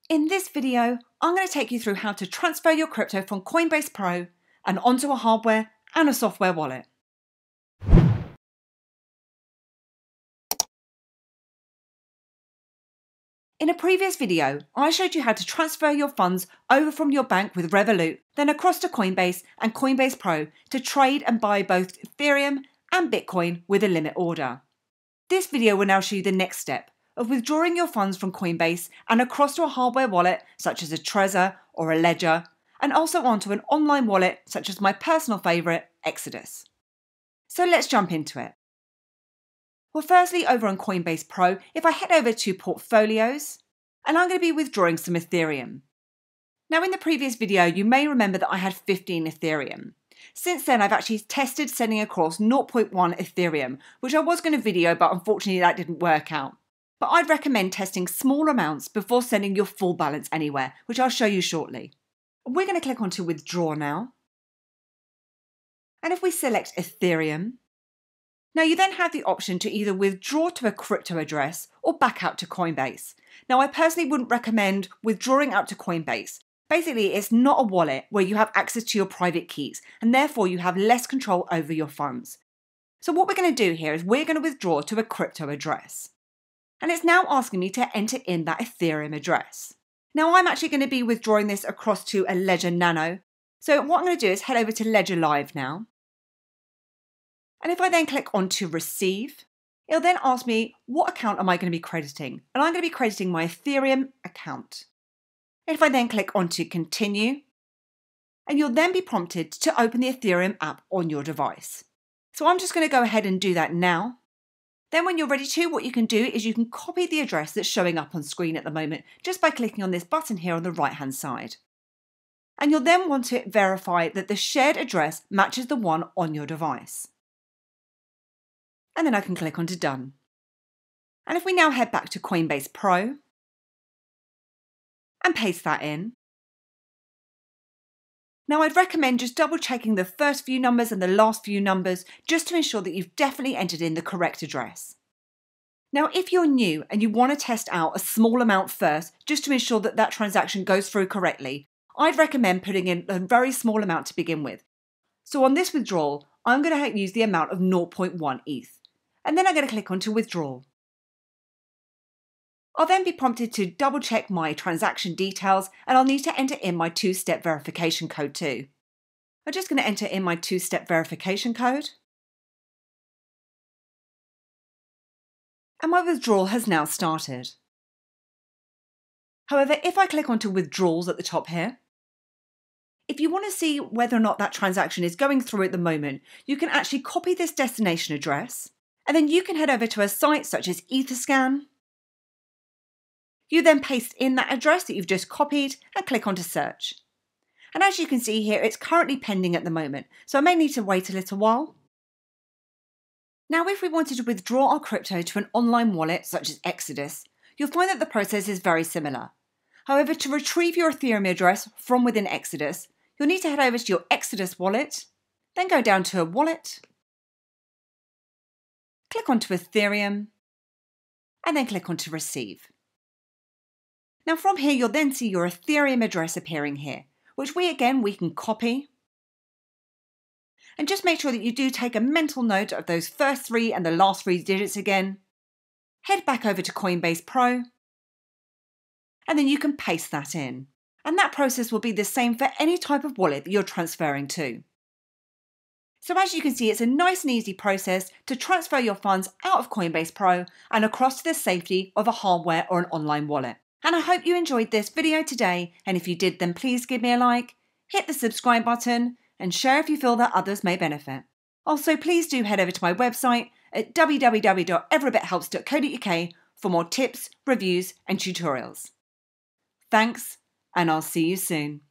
In this video, I'm going to take you through how to transfer your crypto from Coinbase Pro and onto a hardware and a software wallet. In a previous video, I showed you how to transfer your funds over from your bank with Revolut, then across to Coinbase and Coinbase Pro to trade and buy both Ethereum and Bitcoin with a limit order. This video will now show you the next step of withdrawing your funds from Coinbase and across to a hardware wallet such as a Trezor or a Ledger, and also onto an online wallet such as my personal favourite, Exodus. So let's jump into it. Well, firstly, over on Coinbase Pro, if I head over to Portfolios, and I'm going to be withdrawing some Ethereum. Now, in the previous video, you may remember that I had 15 Ethereum. Since then, I've actually tested sending across 0.1 Ethereum, which I was going to video, but unfortunately that didn't work out. But I'd recommend testing small amounts before sending your full balance anywhere, which I'll show you shortly. We're going to click onto Withdraw now. And if we select Ethereum, now you then have the option to either withdraw to a crypto address or back out to Coinbase. Now I personally wouldn't recommend withdrawing out to Coinbase. Basically, it's not a wallet where you have access to your private keys and therefore you have less control over your funds. So what we're going to do here is we're going to withdraw to a crypto address. And it's now asking me to enter in that Ethereum address. Now I'm actually going to be withdrawing this across to a Ledger Nano. So what I'm going to do is head over to Ledger Live now. And if I then click on to receive, it'll then ask me what account am I going to be crediting? And I'm going to be crediting my Ethereum account. And if I then click on to continue, and you'll then be prompted to open the Ethereum app on your device. So I'm just going to go ahead and do that now. Then when you're ready to, what you can do is you can copy the address that's showing up on screen at the moment just by clicking on this button here on the right hand side. And you'll then want to verify that the shared address matches the one on your device. And then I can click on to Done. And if we now head back to Coinbase Pro and paste that in. Now I'd recommend just double checking the first few numbers and the last few numbers just to ensure that you've definitely entered in the correct address. Now if you're new and you want to test out a small amount first just to ensure that that transaction goes through correctly, I'd recommend putting in a very small amount to begin with. So on this withdrawal, I'm going to use the amount of 0.1 ETH. And then I'm going to click on to withdraw. I'll then be prompted to double check my transaction details and I'll need to enter in my two-step verification code too. I'm just going to enter in my two-step verification code. And my withdrawal has now started. However, if I click onto withdrawals at the top here, if you want to see whether or not that transaction is going through at the moment, you can actually copy this destination address. And then you can head over to a site such as Etherscan. You then paste in that address that you've just copied and click on to search. And as you can see here, it's currently pending at the moment, so I may need to wait a little while. Now, if we wanted to withdraw our crypto to an online wallet such as Exodus, you'll find that the process is very similar. However, to retrieve your Ethereum address from within Exodus, you'll need to head over to your Exodus wallet, then go down to a wallet, click onto Ethereum, and then click onto receive. Now from here, you'll then see your Ethereum address appearing here, which we can copy. And just make sure that you do take a mental note of those first three and the last three digits again. Head back over to Coinbase Pro, and then you can paste that in. And that process will be the same for any type of wallet that you're transferring to. So as you can see, it's a nice and easy process to transfer your funds out of Coinbase Pro and across to the safety of a hardware or an online wallet. And I hope you enjoyed this video today, and if you did, then please give me a like, hit the subscribe button, and share if you feel that others may benefit. Also, please do head over to my website at www.everybithelps.co.uk for more tips, reviews, and tutorials. Thanks, and I'll see you soon.